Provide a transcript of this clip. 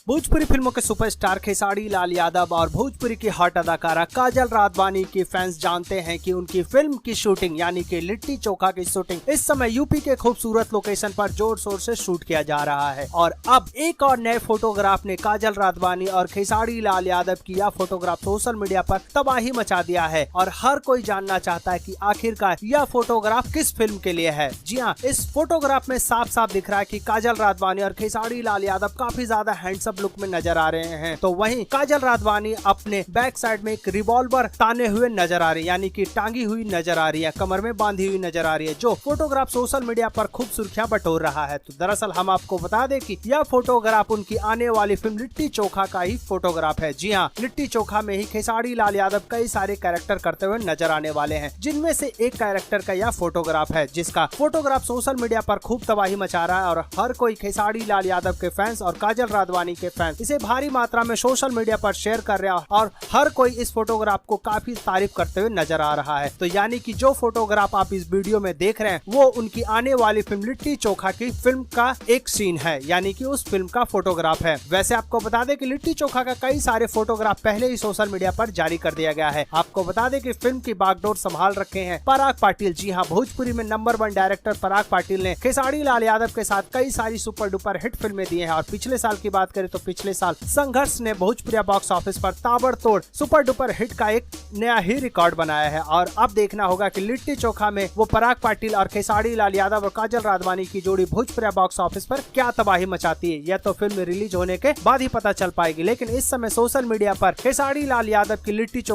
भोजपुरी फिल्मों के सुपरस्टार खेसारी लाल यादव और भोजपुरी की हॉट अदाकारा काजल राघवानी की फैंस जानते हैं कि उनकी फिल्म की शूटिंग यानी कि लिट्टी चोखा की शूटिंग इस समय यूपी के खूबसूरत लोकेशन पर जोर शोर से शूट किया जा रहा है। और अब एक और नए फोटोग्राफ ने काजल राघवानी और खेसारी लाल यादव की यह फोटोग्राफ सोशल मीडिया पर तबाही मचा दिया है और हर कोई जानना चाहता है कि आखिरकार यह फोटोग्राफ किस फिल्म के लिए है। जी हाँ, इस फोटोग्राफ में साफ साफ दिख रहा है कि काजल राघवानी और खेसारी लाल यादव काफी ज्यादा हैंडसम लुक में नजर आ रहे हैं। तो वहीं काजल राघवानी अपने बैक साइड में एक रिवॉल्वर ताने हुए नजर आ रही है, यानी कि टांगी हुई नजर आ रही है, कमर में बांधी हुई नजर आ रही है, जो फोटोग्राफ सोशल मीडिया पर खूब सुर्खियां बटोर रहा है। तो दरअसल हम आपको बता दें कि यह फोटोग्राफ उनकी आने वाली फिल्म लिट्टी चोखा का ही फोटोग्राफ है। जी हाँ, लिट्टी चोखा में ही खेसारी लाल यादव कई सारे कैरेक्टर करते हुए नजर आने वाले हैं, जिनमें से एक कैरेक्टर का यह फोटोग्राफ है, जिसका फोटोग्राफ सोशल मीडिया पर खूब तबाही मचा रहा है और हर कोई खेसारी लाल यादव के फैंस और काजल राघवानी के फैंस इसे भारी मात्रा में सोशल मीडिया पर शेयर कर रहे हैं और हर कोई इस फोटोग्राफ को काफी तारीफ करते हुए नजर आ रहा है। तो यानी कि जो फोटोग्राफ आप इस वीडियो में देख रहे हैं वो उनकी आने वाली फिल्म लिट्टी चोखा की फिल्म का एक सीन है, यानी कि उस फिल्म का फोटोग्राफ है। वैसे आपको बता दें कि लिट्टी चोखा का कई सारे फोटोग्राफ पहले ही सोशल मीडिया पर जारी कर दिया गया है। आपको बता दें कि फिल्म की बागडोर संभाल रखे हैं पराग पाटिल। जी हाँ, भोजपुरी में नंबर 1 डायरेक्टर पराग पाटिल ने खेसारी लाल यादव के साथ कई सारी सुपर डुपर हिट फिल्में दी हैं और पिछले साल की बात करें तो पिछले साल संघर्ष ने भोजपुरी बॉक्स ऑफिस पर ताबड़तोड़ सुपर डुपर हिट का एक नया ही रिकॉर्ड बनाया है। और अब देखना होगा कि लिट्टी चोखा में वो पराग पाटिल और खेसारी लाल यादव और काजल राघवानी की जोड़ी भोजपुरी बॉक्स ऑफिस पर क्या तबाही मचाती है। यह तो फिल्म रिलीज होने के बाद ही पता चल पाएगी, लेकिन इस समय सोशल मीडिया पर खेसारी लाल यादव की लिट्टी चोखा